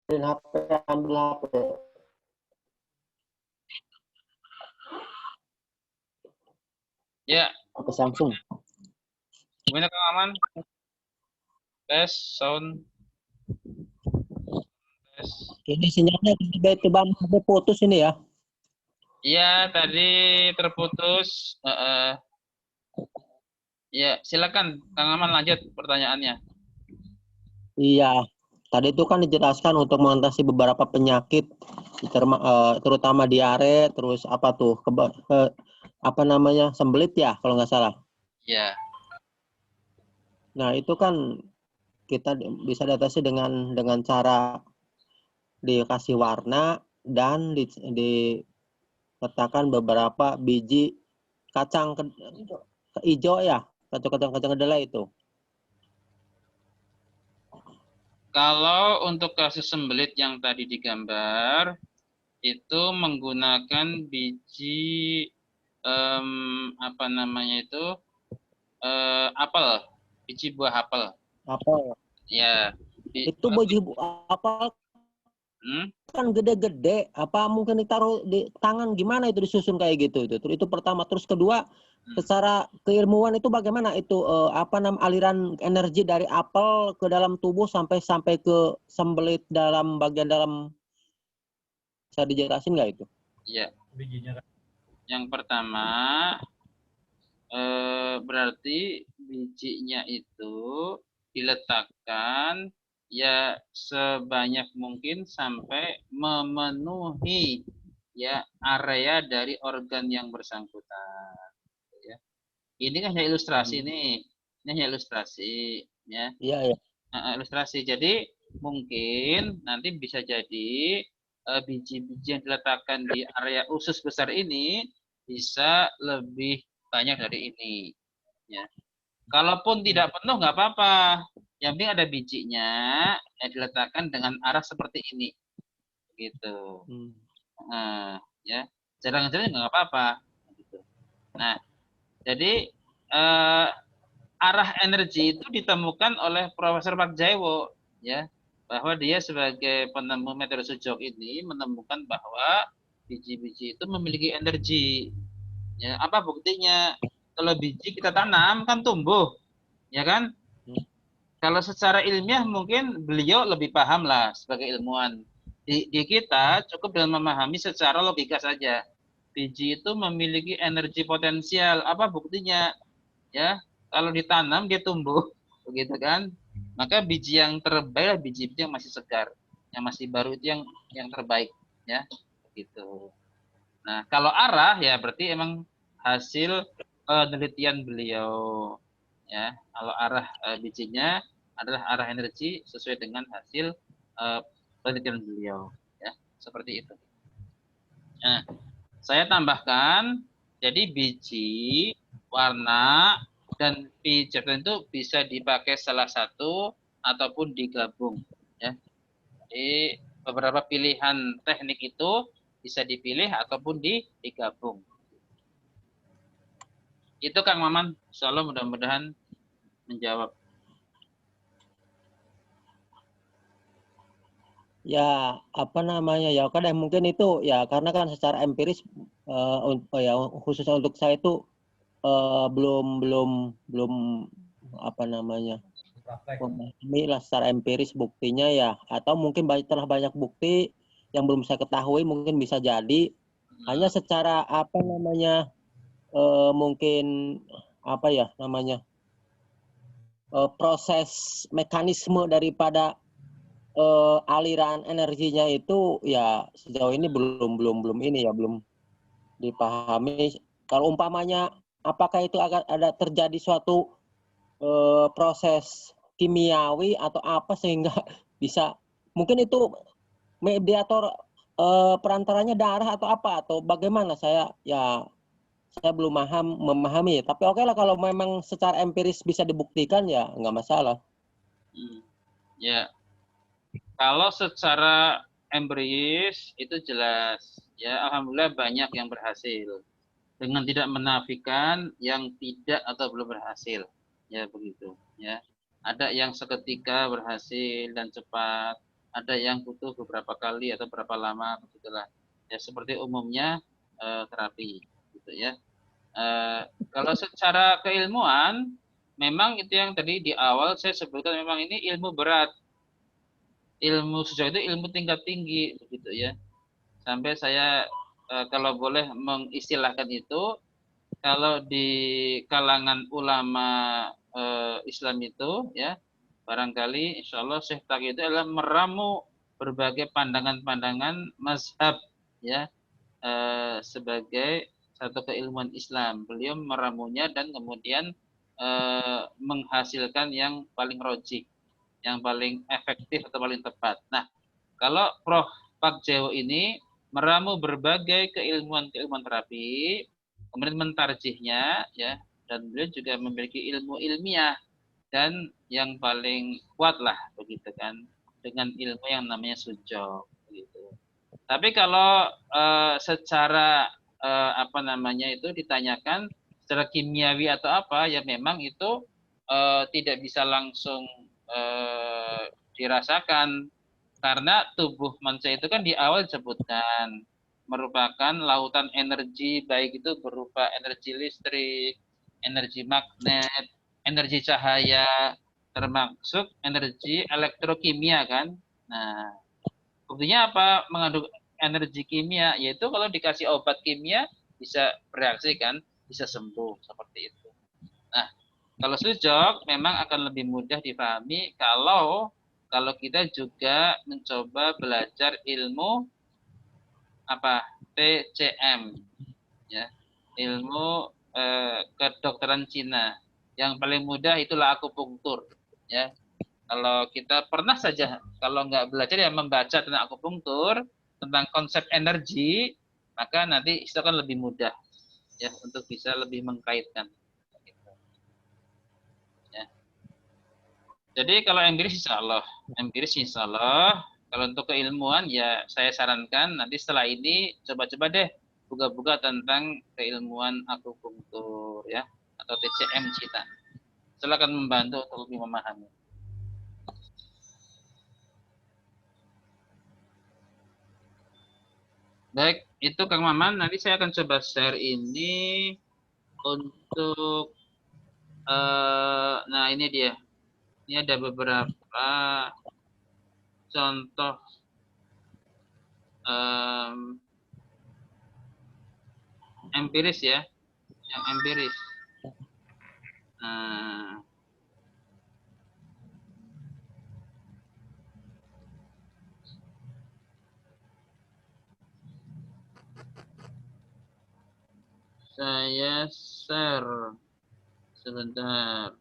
HP, ambil HP. Ya, HP Samsung. gimana Kang Aman? Tes, sound, tes. Ini sinyalnya tiba-tiba putus ini ya. Iya, tadi terputus. Ya, silakan Kang Aman lanjut pertanyaannya. Iya. Tadi itu kan dijelaskan untuk mengatasi beberapa penyakit, terutama diare, terus apa tuh, apa namanya, sembelit ya kalau nggak salah. Ya, Nah itu kan kita bisa diatasi dengan cara dikasih warna dan diletakkan beberapa biji kacang hijau ya, kacang kedelai itu. kalau untuk kasus sembelit yang tadi digambar, itu menggunakan biji apa namanya itu apel, biji buah apel. Apa? Ya, Itu biji apa kan gede-gede, apa mungkin ditaruh di tangan, gimana itu disusun kayak gitu itu pertama. Terus kedua, secara keilmuan itu bagaimana itu apa aliran energi dari apel ke dalam tubuh sampai ke sembelit dalam bagian dalam, bisa dijelasin nggak itu? Ya, yang pertama berarti bijinya itu diletakkan ya sebanyak mungkin sampai memenuhi ya area dari organ yang bersangkutan. Ya. Ini kan hanya ilustrasi nih, ini hanya ilustrasi ya. Iya ya. Ilustrasi. Jadi mungkin nanti bisa jadi biji-biji yang diletakkan di area usus besar ini bisa lebih banyak dari ini. Ya. Kalaupun tidak penuh nggak apa-apa. Yang penting ada bijinya yang diletakkan dengan arah seperti ini, gitu. Ya, jarang-jarang nggak apa-apa. Gitu. Nah, jadi arah energi itu ditemukan oleh Profesor Park Jae-wook, ya, bahwa dia sebagai penemu metode Sujok ini menemukan bahwa biji-biji itu memiliki energi. Ya, apa buktinya? Kalau biji kita tanam kan tumbuh, ya kan? Kalau secara ilmiah mungkin beliau lebih paham lah sebagai ilmuwan. Di kita cukup dengan memahami secara logika saja. Biji itu memiliki energi potensial. Apa buktinya? Ya, kalau ditanam dia tumbuh, begitu kan? Maka biji yang terbaik biji-biji yang masih segar, yang masih baru itu yang terbaik, ya, begitu. Nah, kalau arah ya berarti emang hasil penelitian beliau, ya. Kalau arah bijinya adalah arah energi sesuai dengan hasil penelitian beliau, ya, seperti itu. Nah, saya tambahkan, jadi biji, warna, dan pijat itu bisa dipakai salah satu ataupun digabung. Ya. Jadi beberapa pilihan teknik itu bisa dipilih ataupun digabung. Itu Kang Maman, insyaallah mudah-mudahan menjawab. Ya apa namanya ya, kadang mungkin itu ya karena kan secara empiris ya khususnya untuk saya itu belum apa namanya, memahami lah secara empiris buktinya ya, atau mungkin telah banyak bukti yang belum saya ketahui, mungkin bisa jadi hanya secara apa namanya mungkin apa ya namanya proses mekanisme daripada aliran energinya itu ya sejauh ini belum ini ya, belum dipahami. Kalau umpamanya apakah itu akan ada terjadi suatu proses kimiawi atau apa sehingga bisa, mungkin itu mediator perantaranya darah atau apa atau bagaimana, saya belum memahami. Tapi oke lah kalau memang secara empiris bisa dibuktikan ya nggak masalah. Ya, kalau secara empiris itu jelas, ya alhamdulillah banyak yang berhasil. Dengan tidak menafikan yang tidak atau belum berhasil, ya begitu, ya. Ada yang seketika berhasil dan cepat, ada yang butuh beberapa kali atau berapa lama, begitulah. Ya seperti umumnya terapi, gitu ya. Kalau secara keilmuan, memang itu yang tadi di awal saya sebutkan, memang ini ilmu berat. Ilmu sejauh itu ilmu tingkat tinggi, begitu ya. Sampai saya kalau boleh mengistilahkan itu, kalau di kalangan ulama Islam itu ya, barangkali insya Allah Syekh Taqi itu adalah meramu berbagai pandangan-pandangan mazhab ya, sebagai satu keilmuan Islam. Beliau meramunya dan kemudian menghasilkan yang paling rojih, yang paling efektif atau paling tepat. Nah, kalau Prof. Pak Jewo ini meramu berbagai keilmuan terapi, kemudian mentarjihnya ya, dan beliau juga memiliki ilmu ilmiah dan yang paling kuat lah begitu kan, dengan ilmu yang namanya sujok begitu. Tapi kalau secara apa namanya itu ditanyakan secara kimiawi atau apa, ya memang itu tidak bisa langsung dirasakan, karena tubuh manusia itu kan di awal disebutkan merupakan lautan energi, baik itu berupa energi listrik, energi magnet, energi cahaya, termasuk energi elektrokimia kan. Nah, buktinya apa? Mengandung energi kimia, yaitu kalau dikasih obat kimia bisa bereaksi kan, bisa sembuh seperti itu. Nah, kalau sujok memang akan lebih mudah dipahami kalau kita juga mencoba belajar ilmu apa, TCM ya, ilmu kedokteran Cina. Yang paling mudah itulah akupunktur ya. Kalau kita pernah saja, kalau nggak belajar ya membaca tentang akupunktur, tentang konsep energi, maka nanti itu akan lebih mudah ya untuk bisa lebih mengkaitkan. Ya. Jadi kalau empiris insya Allah, kalau untuk keilmuan ya saya sarankan nanti setelah ini coba-coba deh buka-buka tentang keilmuan akupunktur ya, atau TCM Cina. Itu akan membantu untuk lebih memahami. Baik, itu Kang Maman. Nanti saya akan coba share ini untuk, nah ini dia. Ini ada beberapa contoh empiris ya, yang empiris. Nah, saya share sebentar.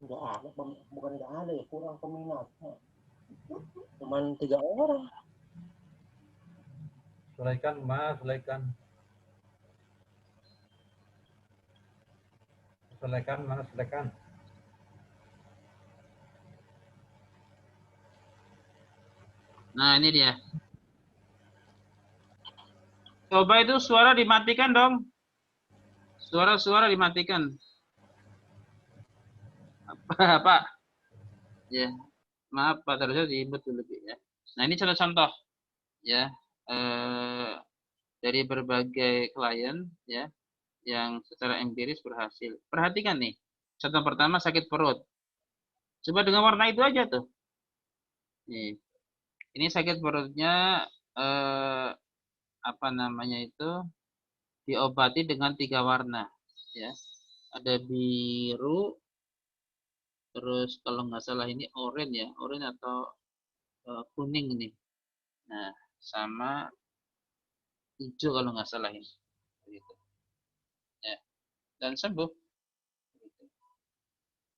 Nggak ada, bukan nggak ada ya, kurang peminatnya. Cuman 3 orang. Sulaikan, Mas, Sulaikan. Sulaikan, mana Sulaikan? Nah, ini dia. Coba itu suara dimatikan dong. Suara dimatikan. Pak. Ya, maaf Pak, terusnya diinput dulu ya. Nah, ini contoh-contoh ya, dari berbagai klien ya yang secara empiris berhasil. Perhatikan nih, contoh pertama sakit perut. Coba dengan warna itu aja tuh. Nih, ini sakit perutnya apa namanya itu diobati dengan 3 warna ya. Ada biru, terus kalau nggak salah ini oranye ya, oranye atau kuning ini. Nah, sama hijau kalau nggak salah ini. Begitu. Ya, dan sembuh.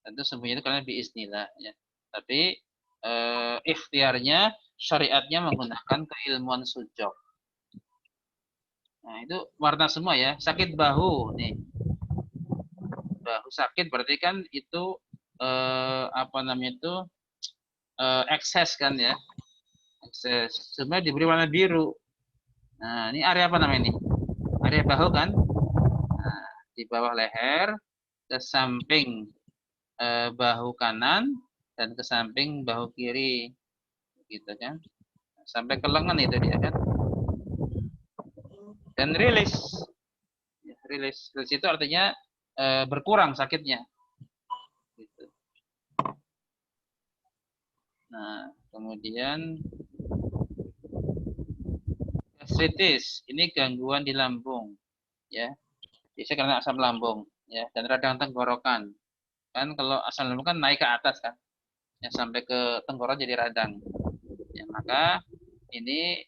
Tentu sembuhnya itu karena biiznillah ya. Tapi ikhtiarnya, syariatnya menggunakan keilmuan sujok. Nah, itu warna semua ya. Sakit bahu nih. Bahu sakit berarti kan itu apa namanya itu ekses kan ya. Ekses. Sebenarnya diberi warna biru. Nah, ini area apa namanya ini? Area bahu kan? Nah, di bawah leher, ke samping bahu kanan, dan ke samping bahu kiri, gitu kan, sampai ke lengan itu dia kan, dan rilis. Rilis itu artinya berkurang sakitnya. Gitu. Nah, kemudian gastritis, ini gangguan di lambung, ya. Biasanya karena asam lambung, ya, dan radang tenggorokan. Kan kalau asam lambung kan naik ke atas kan, ya, sampai ke tenggorokan jadi radang. Ya, maka ini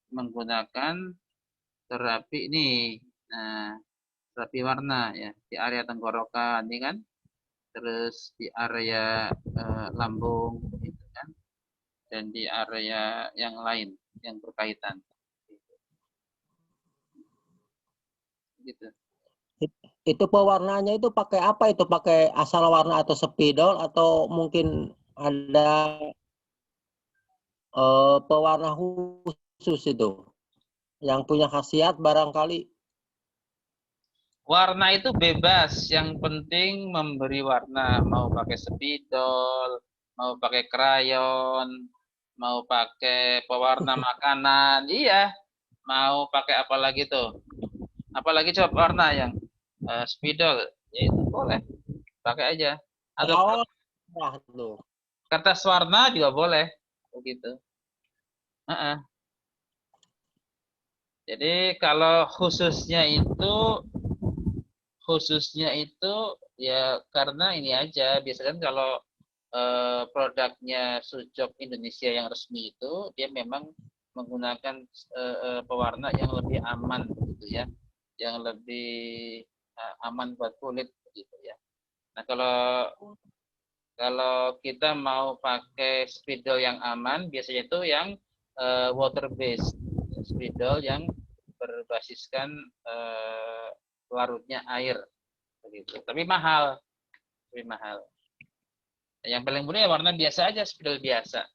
menggunakan terapi ini, nah, terapi warna ya di area tenggorokan, ini kan, terus di area lambung, gitu kan, dan di area yang lain yang berkaitan. Gitu. Itu pewarnanya itu pakai apa itu? Pakai asal warna atau spidol atau mungkin ada pewarna khusus itu yang punya khasiat barangkali? Warna itu bebas, yang penting memberi warna. Mau pakai spidol, mau pakai krayon, mau pakai pewarna makanan, iya. Mau pakai apa lagi tuh? Apalagi coba warna yang spidol, ya itu boleh, pakai aja. Atau kertas warna juga boleh, begitu. Jadi kalau khususnya ya karena ini aja, biasanya kan kalau produknya Sujok Indonesia yang resmi itu dia memang menggunakan pewarna yang lebih aman gitu ya, yang lebih aman buat kulit gitu ya. Nah, kalau kita mau pakai spidol yang aman, biasanya itu yang water based, spidol yang berbasiskan larutnya air begitu. Tapi mahal. Yang paling mudah ya warna biasa aja, spidol biasa.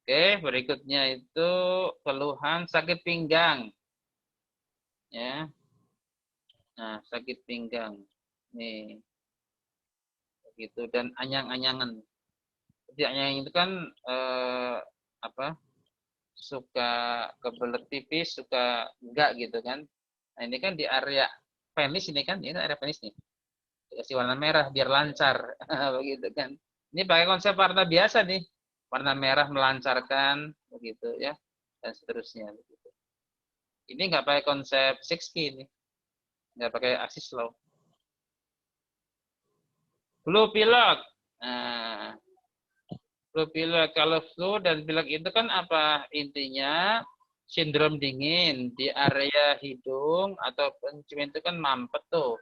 Oke, berikutnya itu keluhan sakit pinggang. Ya. Nah, sakit pinggang. Nih. Begitu, dan anyang-anyangan. Jadi anyang itu kan suka kebelet tipis, suka enggak gitu kan. Nah, ini kan di area penis ini kan, ini area penis nih. Dikasih warna merah biar lancar. Begitu kan. Ini pakai konsep warna biasa nih. Warna merah melancarkan begitu ya, dan seterusnya begitu. Ini nggak pakai konsep 6P ini. Nggak pakai asis slow. Flu pilek. Nah, flu pilek, kalau flu dan pilek itu kan apa? Intinya sindrom dingin di area hidung atau penciuman itu kan mampet tuh.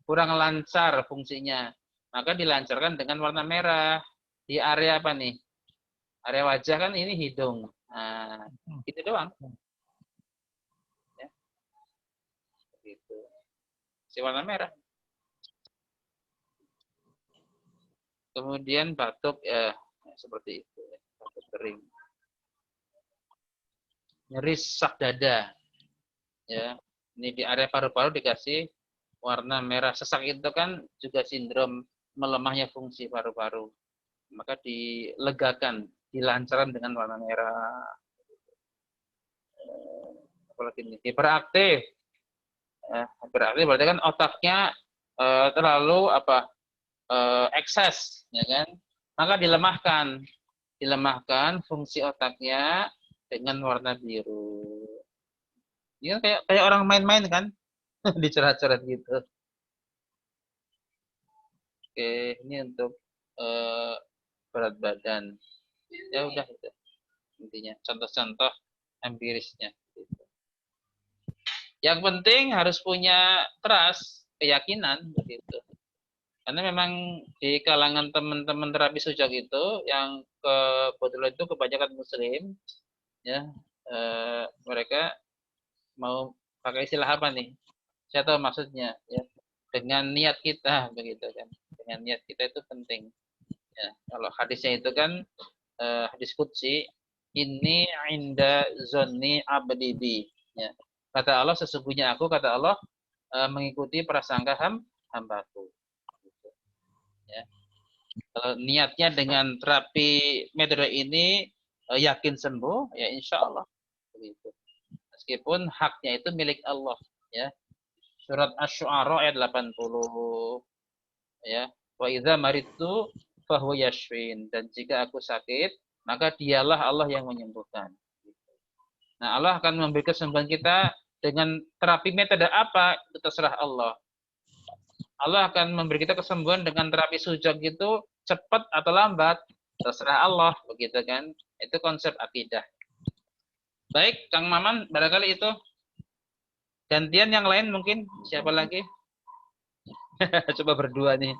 Kurang lancar fungsinya. Maka dilancarkan dengan warna merah. Di area apa nih? Area wajah kan ini hidung. Nah, itu doang. Ya. Gitu. Si warna merah. Kemudian batuk ya seperti itu, batuk kering. Nyeri sesak dada. Ya. Ini di area paru-paru dikasih warna merah. Sesak itu kan juga sindrom melemahnya fungsi paru-paru. Maka dilegakan, dilancarkan dengan warna merah. Apalagi ini hiperaktif. Hiperaktif berarti kan otaknya terlalu ekses, ya kan? Maka dilemahkan fungsi otaknya dengan warna biru. Ini kan kayak orang main-main kan, dicoret-coret gitu. Oke, ini untuk berat badan. Ya udah itu intinya, contoh-contoh empirisnya. Gitu. Yang penting harus punya trust, keyakinan begitu. Karena memang di kalangan teman-teman terapi Sujok itu yang kebetulan itu kebanyakan muslim, ya, mereka mau pakai istilah apa nih? Saya tahu maksudnya, ya, dengan niat kita begitu kan. Dengan niat kita itu penting. Ya, kalau hadisnya itu kan hadis qudsi, Inni inda zonni abdi bi. Ya. Kata Allah, sesungguhnya aku, kata Allah, mengikuti prasangka hambaku. Gitu. Ya. Kalau niatnya dengan terapi metode ini yakin sembuh, ya insya Allah. Begitu. Meskipun haknya itu milik Allah. Ya. Surat Asy-Syu'ara ayat 80. Ya. Wa idza maridtu fahuwa yashfin. Dan jika aku sakit, maka dialah Allah yang menyembuhkan. Nah, Allah akan memberi kesembuhan kita dengan terapi metode apa, itu terserah Allah. Allah akan memberi kita kesembuhan dengan terapi sujud gitu cepat atau lambat, terserah Allah, begitu kan? Itu konsep akidah. Baik, Kang Maman, barangkali itu. Gantian yang lain mungkin, siapa lagi? Coba berdua nih.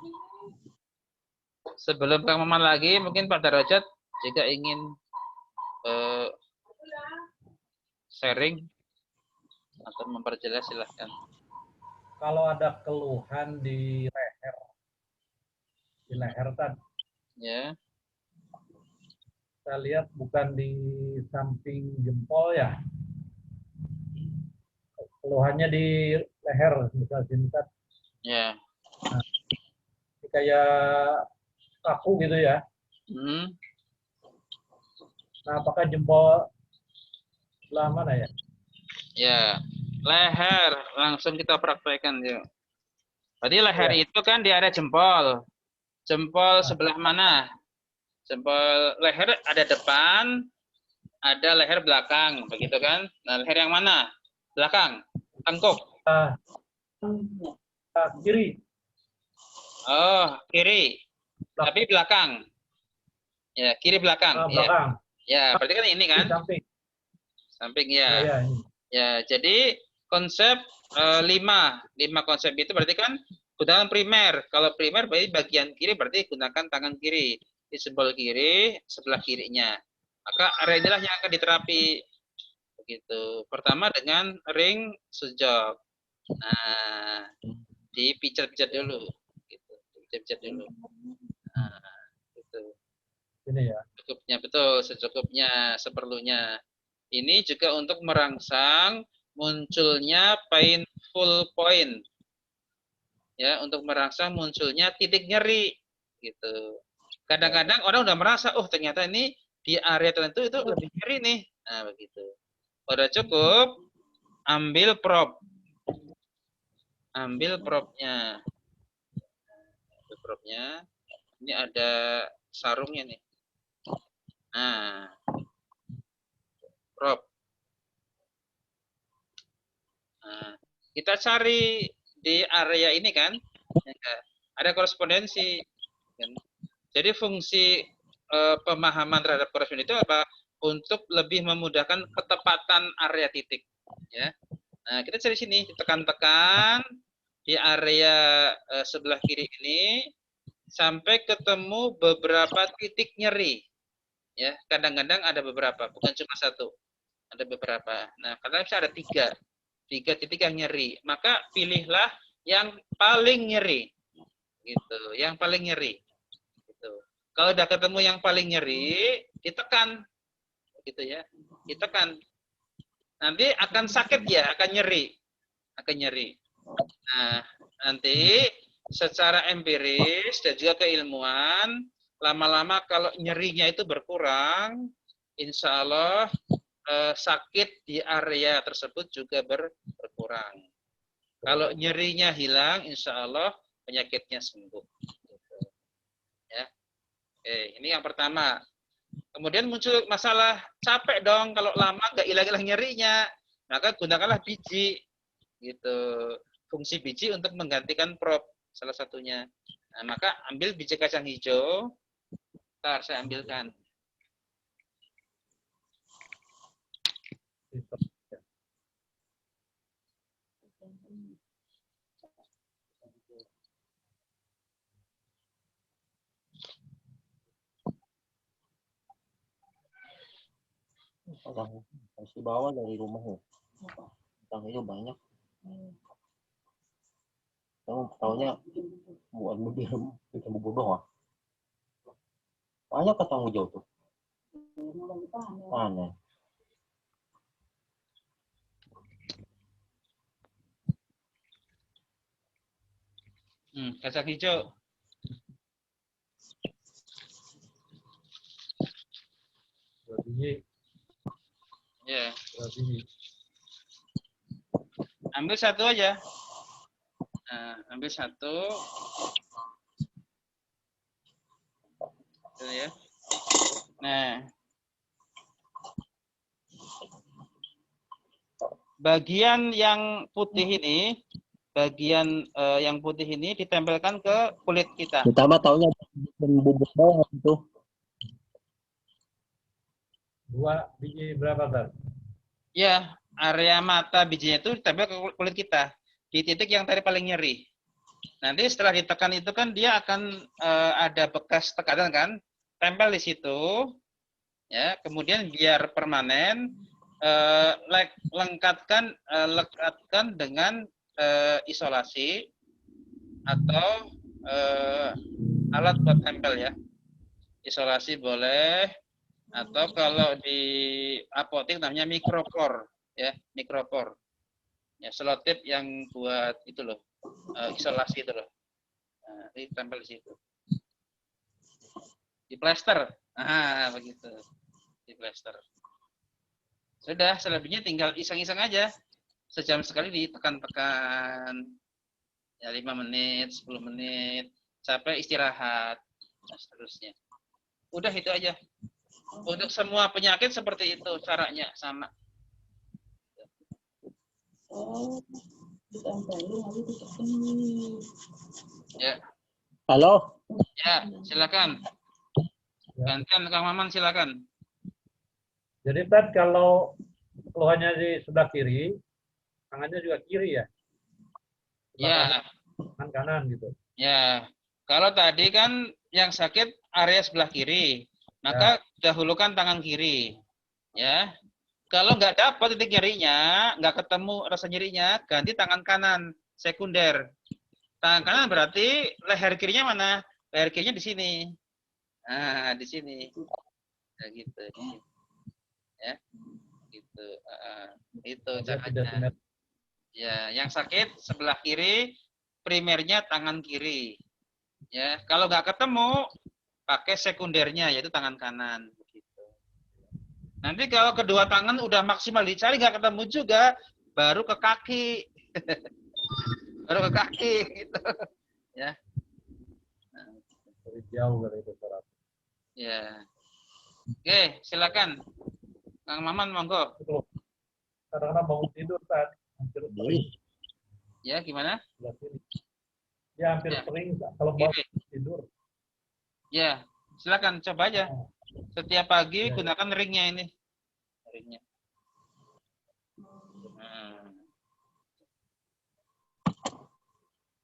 Sebelum Kang Maman lagi, mungkin Pak Darajat jika ingin sharing atau memperjelas, silahkan. Kalau ada keluhan di leher tadi, Ya. saya lihat bukan di samping jempol ya. Keluhannya di leher, misalnya. Ya. Nah, kayak kaku gitu ya. Nah, apakah jempol sebelah mana ya? Ya, leher langsung kita praktekkan yuk. Berarti leher Ya. itu kan di area jempol. Jempol sebelah mana? Jempol leher ada depan, ada leher belakang, begitu kan? Nah, leher yang mana? Belakang, tengkuk. Kiri. Oh, kiri. Tapi belakang. Ya, kiri belakang. Belakang. Ya, berarti kan ini kan? Samping. Samping ya. Ya, ini. Ya, jadi konsep 5 konsep itu berarti kan gunakan primer. Kalau primer berarti bagian kiri berarti gunakan tangan kiri di sebelah kiri, sebelah kirinya. Maka area inilah yang akan diterapi. Begitu. Pertama dengan ring sujud. Nah, dipijat-pijat dulu. Gitu. Pijat-pijat dulu. Nah, gitu. Ini ya. Cukupnya betul, secukupnya, seperlunya. Ini juga untuk merangsang munculnya painful point. Ya, untuk merangsang munculnya titik nyeri gitu. Kadang-kadang orang udah merasa, oh ternyata ini di area tertentu itu lebih nyeri nih. Nah, begitu. Udah cukup, ambil prop. Ambil propnya. Ambil propnya. Ini ada sarungnya nih. Nah, prop. Nah, kita cari di area ini kan, ada korespondensi. Kan? Jadi fungsi pemahaman terhadap korespondensi itu apa? Untuk lebih memudahkan ketepatan area titik. Ya. Nah, kita cari sini, tekan-tekan di area sebelah kiri ini sampai ketemu beberapa titik nyeri. Ya, kadang-kadang ada beberapa, bukan cuma satu, ada beberapa. Nah, kadang bisa ada 3 titik yang nyeri. Maka pilihlah yang paling nyeri, gitu. Yang paling nyeri, gitu. Kalau udah ketemu yang paling nyeri, ditekan, gitu ya, ditekan. Nanti akan sakit ya, akan nyeri. Nah, nanti secara empiris dan juga keilmuan, lama-lama kalau nyerinya itu berkurang, insya Allah sakit di area tersebut juga berkurang. Kalau nyerinya hilang, insya Allah penyakitnya sembuh. Ya. Oke, ini yang pertama. Kemudian muncul masalah capek dong kalau lama nggak hilang-hilang nyerinya, maka gunakanlah biji, gitu. Fungsi biji untuk menggantikan prop salah satunya. Nah, maka ambil biji kacang hijau. Ntar saya ambilkan. Masih bawa dari rumah ya. Kacang hijau banyak. Kamu tahunya buat bikin bubur doang. Banyak kacang hijau tuh. Aneh. Kacang hijau. Dua biji. Ya, Dua biji. ambil satu aja. Nah, ambil satu. Gitu ya. Nah, bagian yang putih ini, yang putih ini ditempelkan ke kulit kita. Pertama taunya bubuk doang itu. Dua biji berapa, Bar? Ya, area mata bijinya itu ditempel ke kulit kita di titik yang tadi paling nyeri. Nanti setelah ditekan itu kan dia akan ada bekas tekanan kan, tempel di situ. Ya, kemudian biar permanen, lekatkan dengan isolasi atau alat buat tempel ya. Isolasi boleh, atau kalau di apotek namanya mikropor ya, mikropor. Ya, selotip yang buat itu loh, isolasi itu loh. Nah, ini tempel di situ. Di plester. Nah, begitu. Di plester. Sudah, selebihnya tinggal iseng-iseng aja. Sejam sekali ditekan-tekan. Ya 5 menit, 10 menit. Sampai istirahat. Nah, seterusnya. Udah itu aja. Untuk semua penyakit seperti itu caranya sama. Ya. Halo? Ya, silakan. Gantian Kang Maman silakan. Jadi Tad, kalau keluhannya di sebelah kiri, tangannya juga kiri ya? Ya, Tangan kanan gitu. ya. Kalau tadi kan yang sakit area sebelah kiri, maka dahulukan tangan kiri. Ya. Kalau nggak dapat titik nyerinya, nggak ketemu rasa nyerinya, ganti tangan kanan, sekunder. Tangan kanan berarti leher kirinya mana? Leher kirinya di sini. Nah, di sini. Nah, gitu. Ya, gitu. Itu caranya. Ya, yang sakit sebelah kiri, primernya tangan kiri. Ya, kalau nggak ketemu, pakai sekundernya yaitu tangan kanan. Begitu. Nanti kalau kedua tangan udah maksimal dicari nggak ketemu juga, baru ke kaki. Baru ke kaki gitu. Ya. Jauh dari itu. Ya. Oke, silakan. Kang Maman monggo. Kadang-kadang bangun tidur Tad, hampir sering. Ya, gimana? Ya hampir sering kalau bangun tidur. Ya, silakan coba aja. Setiap pagi gunakan ringnya ini. Ringnya.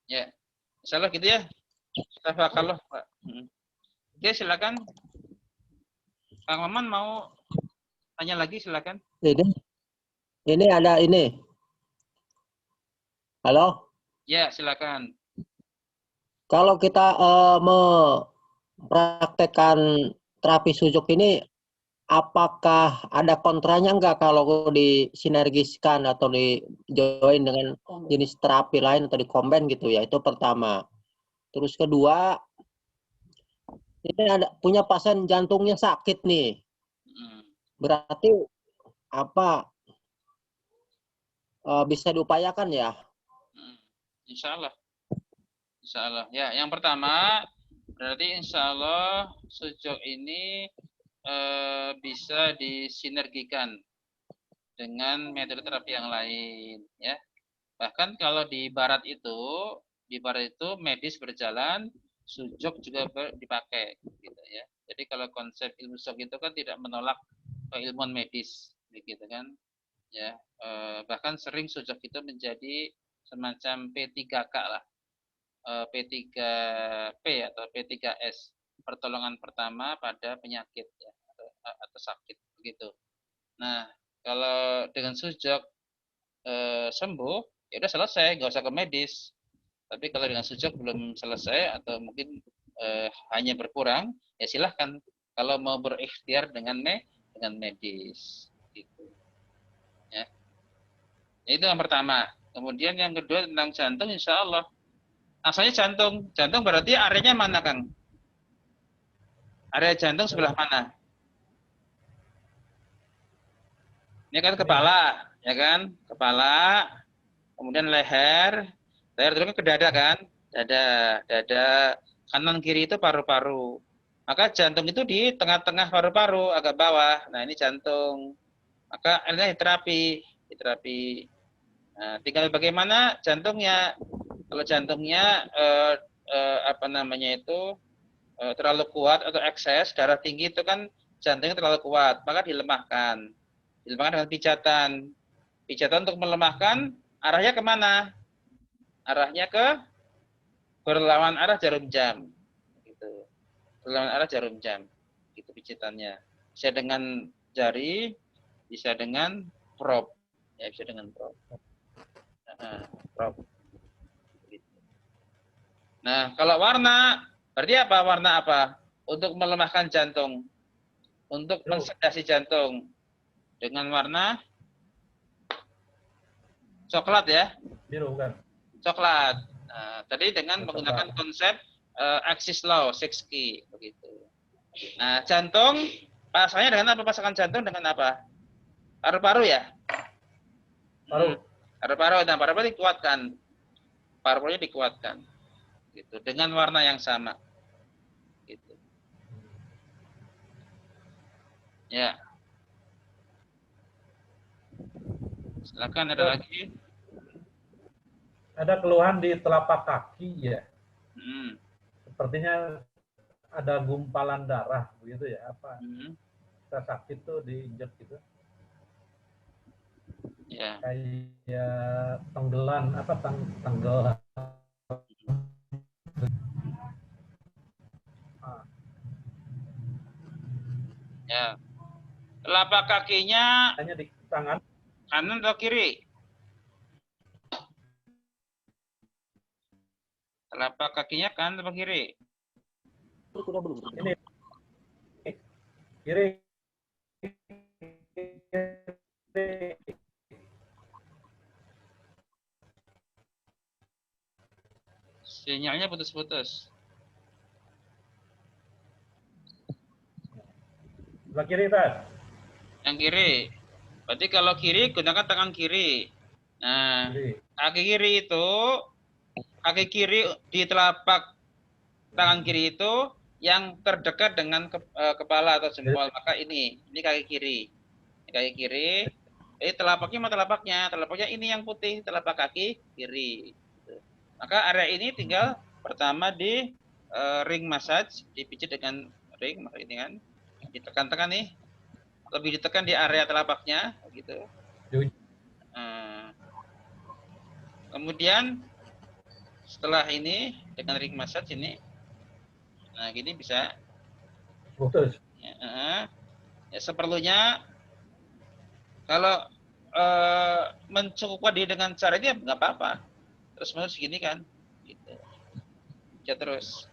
Ya, insyaallah gitu ya. Tafakallah, Pak. Oke, silakan. Kang Maman mau tanya lagi, silakan. Ini ada ini. Halo? Ya, silakan. Kalau kita mempraktekkan terapi sujuk ini, apakah ada kontranya enggak kalau disinergiskan atau di join dengan jenis terapi lain atau di combine gitu ya? Itu pertama. Terus kedua, ini ada punya pasien jantungnya sakit nih. Berarti apa bisa diupayakan ya? Insya Allah. Insya Allah. Ya, yang pertama berarti insya Allah sujuk ini bisa disinergikan dengan metode terapi yang lain, ya. Bahkan kalau di barat itu medis berjalan, sujuk juga dipakai, gitu ya. Jadi kalau konsep ilmu sujuk itu kan tidak menolak keilmuan medis, begitu kan? Ya, bahkan sering sujuk itu menjadi semacam P3K lah. P3P atau P3S, pertolongan pertama pada penyakit ya, atau sakit begitu. Nah, kalau dengan sujuk sembuh, ya udah selesai, nggak usah ke medis. Tapi kalau dengan sujuk belum selesai atau mungkin hanya berkurang, ya silahkan kalau mau berikhtiar dengan medis. Gitu. Ya. Itu yang pertama. Kemudian yang kedua tentang jantung, insya Allah. Asalnya jantung. Jantung berarti areanya mana, Kang? Area jantung sebelah mana? Ini kan kepala, ya kan? Kepala, kemudian leher terus ke dada kan? Dada, kanan kiri itu paru-paru. Maka jantung itu di tengah-tengah paru-paru, agak bawah. Nah, ini jantung. Maka ini terapi. Nah, tinggal bagaimana jantungnya. Kalau jantungnya terlalu kuat atau ekses darah tinggi itu kan jantungnya terlalu kuat, maka dilemahkan. Dilemahkan dengan pijatan. Pijatan untuk melemahkan arahnya kemana? Arahnya ke berlawan arah jarum jam. Gitu. Berlawan arah jarum jam. Gitu pijatannya. Bisa dengan jari, bisa dengan prop. Ya, bisa dengan prop. Prop. Nah, kalau warna, berarti apa? Warna apa? Untuk melemahkan jantung. Untuk mensedasi jantung. Dengan warna coklat ya. Biru kan? Coklat. Nah, tadi dengan menggunakan konsep axis law, 6 key begitu. Nah, jantung pasangannya dengan apa? Pasangan jantung dengan apa? Paru-paru ya? Paru-paru. Nah, paru-paru dikuatkan. Paru-parunya dikuatkan. Gitu. Dengan warna yang sama. Gitu. Ya. Silakan ada lagi. Ada keluhan di telapak kaki ya. Sepertinya ada gumpalan darah begitu ya, apa? Kita sakit tuh diinjek gitu. Ya. Kayak tenggelan apa tenggelam. Ya. Telapak kakinya hanya di tangan kanan atau kiri? Telapak kakinya kanan atau kiri? Ini kiri. Sinyalnya putus-putus. Sebelah kiri, Pak. Yang kiri. Berarti kalau kiri gunakan tangan kiri. Nah, kaki kiri di telapak tangan kiri itu yang terdekat dengan kepala atau jempol. Maka ini kaki kiri. Ini kaki kiri. Jadi telapaknya mana telapaknya? Telapaknya ini yang putih, telapak kaki kiri. Maka area ini tinggal pertama di ring massage, dipijit dengan ring, maka ini kan ditekan-tekan nih, lebih ditekan di area telapaknya, gitu. Kemudian setelah ini dengan ring massage ini, nah gini bisa. Putus. Ya, seperlunya kalau mencukupkan diri dengan cara ini nggak apa-apa. Terus menerus gini kan, gitu. Ya terus.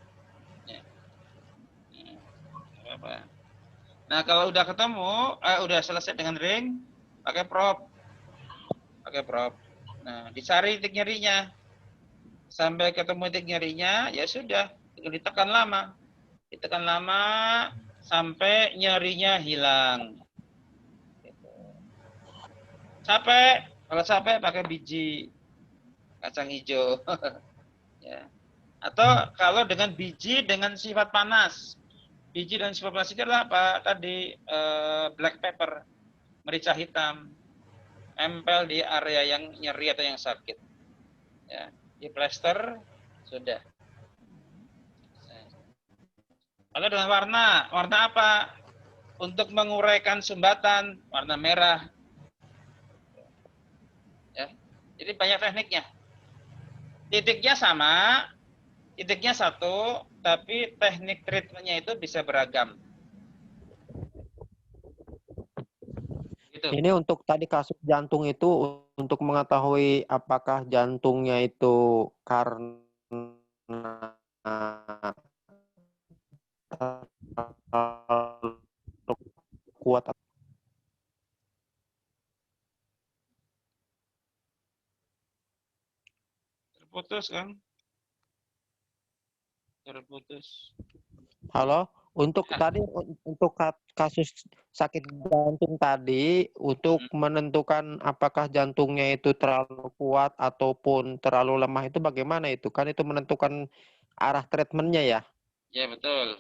Ya. Apa. Nah kalau udah ketemu, udah selesai dengan ring, pakai prop. Nah dicari titik nyerinya, sampai ketemu titik nyerinya, ya sudah, ditekan lama sampai nyerinya hilang. Gitu. Capek, kalau capek pakai biji kacang hijau. Ya. Atau kalau dengan biji dengan sifat panas. Biji dan sifat panas itu adalah apa? Tadi black pepper, merica hitam. Empel di area yang nyeri atau yang sakit. Ya, di plester sudah. Kalau dengan warna apa? Untuk menguraikan sumbatan, warna merah. Ya. Jadi banyak tekniknya. Titiknya sama, titiknya satu, tapi teknik treatmentnya itu bisa beragam. Gitu. Ini untuk tadi kasus jantung itu, untuk mengetahui apakah jantungnya itu karena kuat. Terputus, Kang. Terputus. Halo, untuk tadi untuk kasus sakit jantung tadi, untuk menentukan apakah jantungnya itu terlalu kuat ataupun terlalu lemah itu bagaimana itu? Kan itu menentukan arah treatmentnya ya? Ya, betul.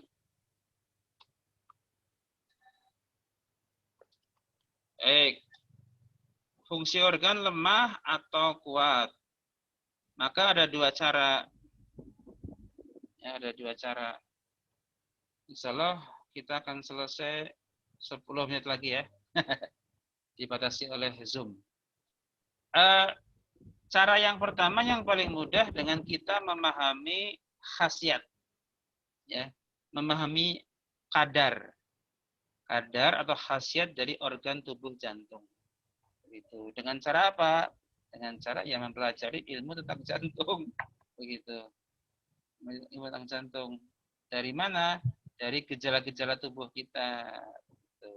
Fungsi organ lemah atau kuat. Maka ada dua cara. Ya, ada dua cara. Insya Allah kita akan selesai 10 menit lagi ya. Dibatasi oleh Zoom. Cara yang pertama yang paling mudah dengan kita memahami khasiat. Ya, memahami kadar atau khasiat dari organ tubuh jantung. Begitu. Dengan cara apa? Dengan cara yang mempelajari ilmu tentang jantung. Begitu. Ilmu tentang jantung. Dari mana? Dari gejala-gejala tubuh kita. Begitu.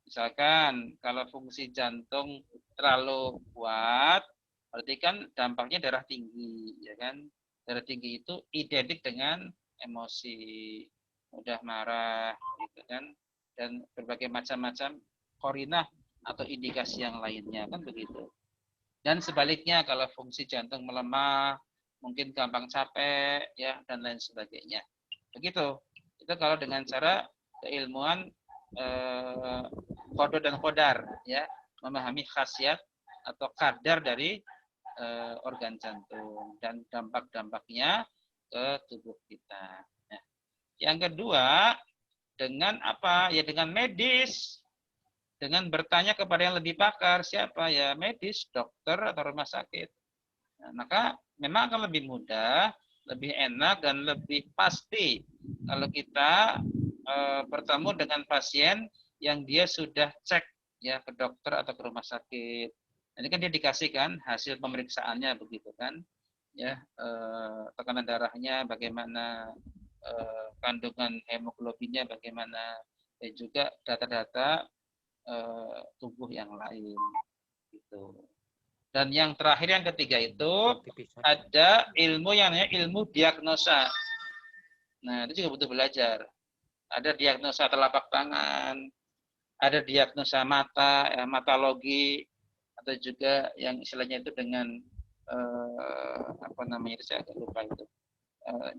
Misalkan kalau fungsi jantung terlalu kuat, berarti kan dampaknya darah tinggi, ya kan? Darah tinggi itu identik dengan emosi, mudah marah, gitu kan? Dan berbagai macam-macam korinah atau indikasi yang lainnya, kan begitu. Dan sebaliknya kalau fungsi jantung melemah, mungkin gampang capek, ya, dan lain sebagainya. Begitu. Itu kalau dengan cara keilmuan kodo dan kodar, ya, memahami khasiat atau kadar dari organ jantung dan dampak-dampaknya ke tubuh kita. Nah, yang kedua, dengan apa? Ya dengan medis. Dengan bertanya kepada yang lebih pakar, siapa ya? Medis, dokter atau rumah sakit. Nah, maka memang akan lebih mudah, lebih enak dan lebih pasti kalau kita bertemu dengan pasien yang dia sudah cek ya ke dokter atau ke rumah sakit. Ini kan dia dikasihkan hasil pemeriksaannya begitu kan, ya tekanan darahnya bagaimana, kandungan hemoglobinnya bagaimana, dan juga data-data tubuh yang lain gitu. Dan yang terakhir yang ketiga itu ada ilmu yang namanya ilmu diagnosa. Nah, itu juga butuh belajar. Ada diagnosa telapak tangan, ada diagnosa mata, ya, matologi, atau juga yang istilahnya itu dengan apa namanya itu saya agak lupa itu.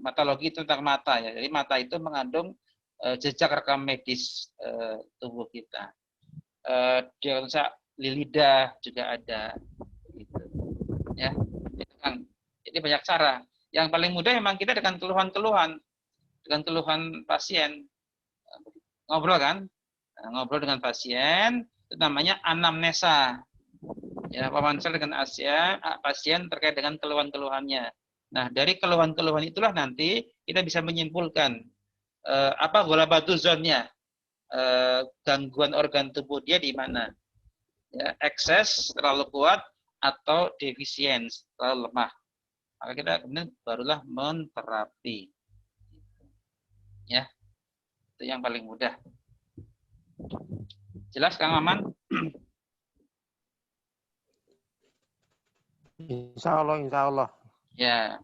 Matologi itu tentang mata ya. Jadi mata itu mengandung jejak rekam medis tubuh kita. Diagnosa lidah juga ada gitu. Ya. Jadi banyak cara. Yang paling mudah memang kita dengan keluhan pasien. Ngobrol kan? Ngobrol dengan pasien, itu namanya anamnesa. Ya, wawancara dengan pasien terkait dengan keluhan-keluhannya. Nah, dari keluhan-keluhan itulah nanti kita bisa menyimpulkan apa golabatuzonnya, gangguan organ tubuh dia di mana. Ya, ekses terlalu kuat atau defisiensi terlalu lemah. Maka kita kemudian barulah menterapi. Ya, itu yang paling mudah. Jelas Kang Maman? Insya Allah, insya Allah. Ya,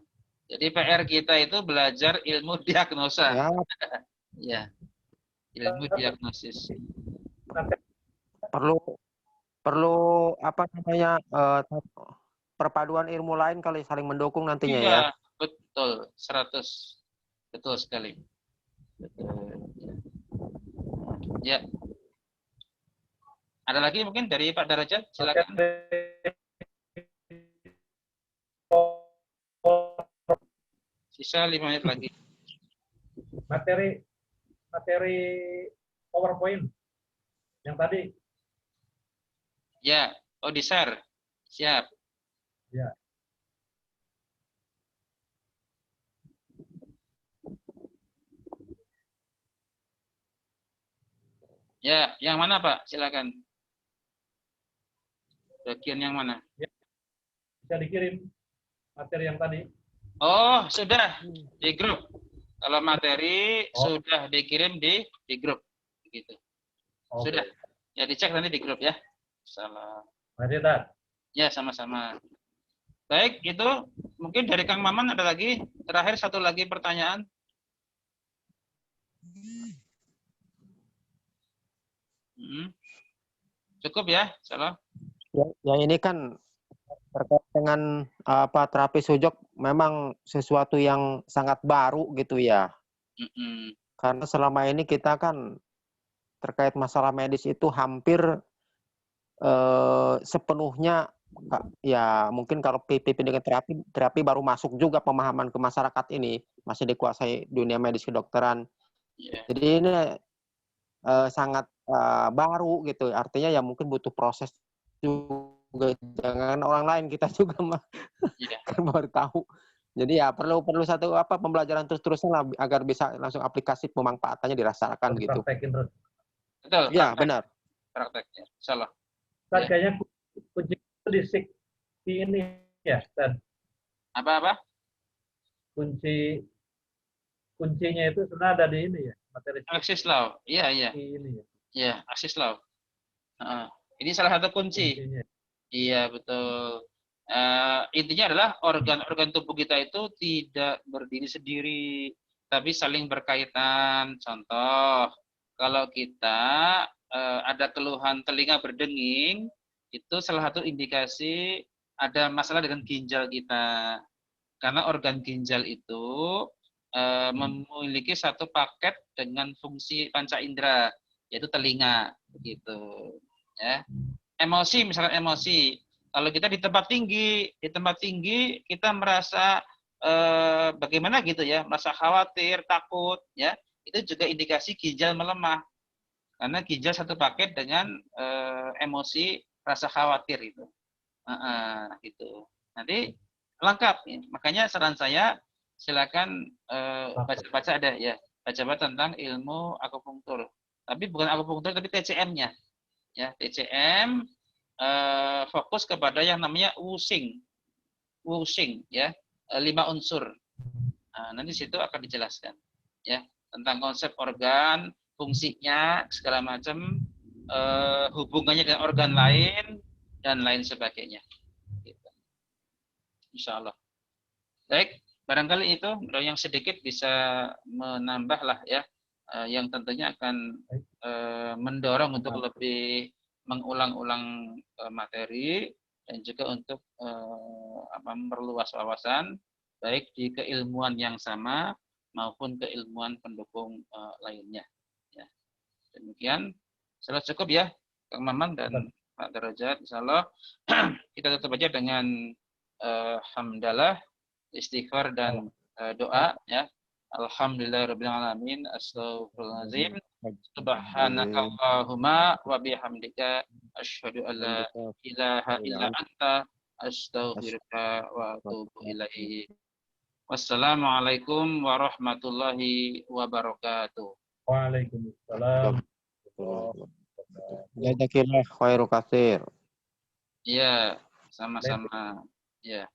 jadi PR kita itu belajar ilmu diagnosa. Ya. Ya, ilmu diagnosis. Perlu apa namanya perpaduan ilmu lain kali saling mendukung nantinya ya. Betul, 100. Betul sekali. Betul. Ya. Ada lagi mungkin dari Pak Darajat, silakan. Sisa 5 menit lagi. Materi PowerPoint yang tadi. Ya, di share. Siap. Ya. Ya, yang mana Pak? Silakan. Bagian yang mana? Ya. Bisa dikirim materi yang tadi. Oh, sudah di grup. Kalau materi Oh. sudah dikirim di grup, gitu. Oke. Sudah. Ya dicek nanti di grup ya. Salah. Mari, Tat. Ya sama-sama. Baik, itu mungkin dari Kang Maman ada lagi. Terakhir satu lagi pertanyaan. Cukup ya, salah. Ya ini kan terkait dengan terapi sujud memang sesuatu yang sangat baru gitu ya. Karena selama ini kita kan terkait masalah medis itu hampir sepenuhnya ya mungkin kalau PPP dengan terapi baru masuk juga pemahaman ke masyarakat ini, masih dikuasai dunia medis kedokteran. Jadi ini sangat baru gitu, artinya ya mungkin butuh proses juga, jangan orang lain, kita juga kan baru tahu. Jadi ya perlu satu pembelajaran terus-terusan lah agar bisa langsung aplikasi pemanfaatannya dirasakan gitu. Praktekin terus. Betul. Ya benar. Prakteknya, salah. Tad, kayaknya kunci itu di ini ya, Tad. Apa? Kuncinya itu sebenarnya ada di ini ya, materi Axis law. Iya. ini ya. Iya, axis law. Ini salah satu kunci. Kuncinya. Iya, betul. Intinya adalah organ-organ tubuh kita itu tidak berdiri sendiri, tapi saling berkaitan. Contoh, kalau kita ada keluhan telinga berdenging, itu salah satu indikasi ada masalah dengan ginjal kita. Karena organ ginjal itu memiliki satu paket dengan fungsi panca indera, yaitu telinga, begitu. Ya. Emosi, misalkan emosi. Kalau kita di tempat tinggi kita merasa bagaimana gitu ya, merasa khawatir, takut, ya, itu juga indikasi ginjal melemah. Karena ginjal satu paket dengan emosi, rasa khawatir itu. Gitu. Nanti lengkap. Ya. Makanya saran saya silakan baca-baca ada ya, baca-baca tentang ilmu akupunktur. Tapi bukan akupunktur, tapi TCM-nya. Ya, TCM fokus kepada yang namanya wusing ya, 5 unsur. Nanti situ akan dijelaskan ya tentang konsep organ, fungsinya segala macam, hubungannya dengan organ lain dan lain sebagainya. Gitu. Insya Allah. Baik, barangkali itu yang sedikit bisa menambah lah ya, yang tentunya akan mendorong untuk lebih mengulang-ulang materi dan juga untuk memperluas wawasan baik di keilmuan yang sama maupun keilmuan pendukung lainnya. Ya. Demikian, sudah cukup ya, Kang Maman dan Pak Derajat. Insyaallah kita tutup aja dengan hamdalah, istighfar dan doa ya. Alhamdulillahirabbil alamin, astaghfirullahalazim. Subhanakallahumma wa bihamdika asyhadu an la ilaha illa anta astaghfiruka wa atubu ilaihi. Wassalamualaikum warahmatullahi wabarakatuh. Waalaikumsalam. Jazakillah khairu katsir. Iya, sama-sama. Ya.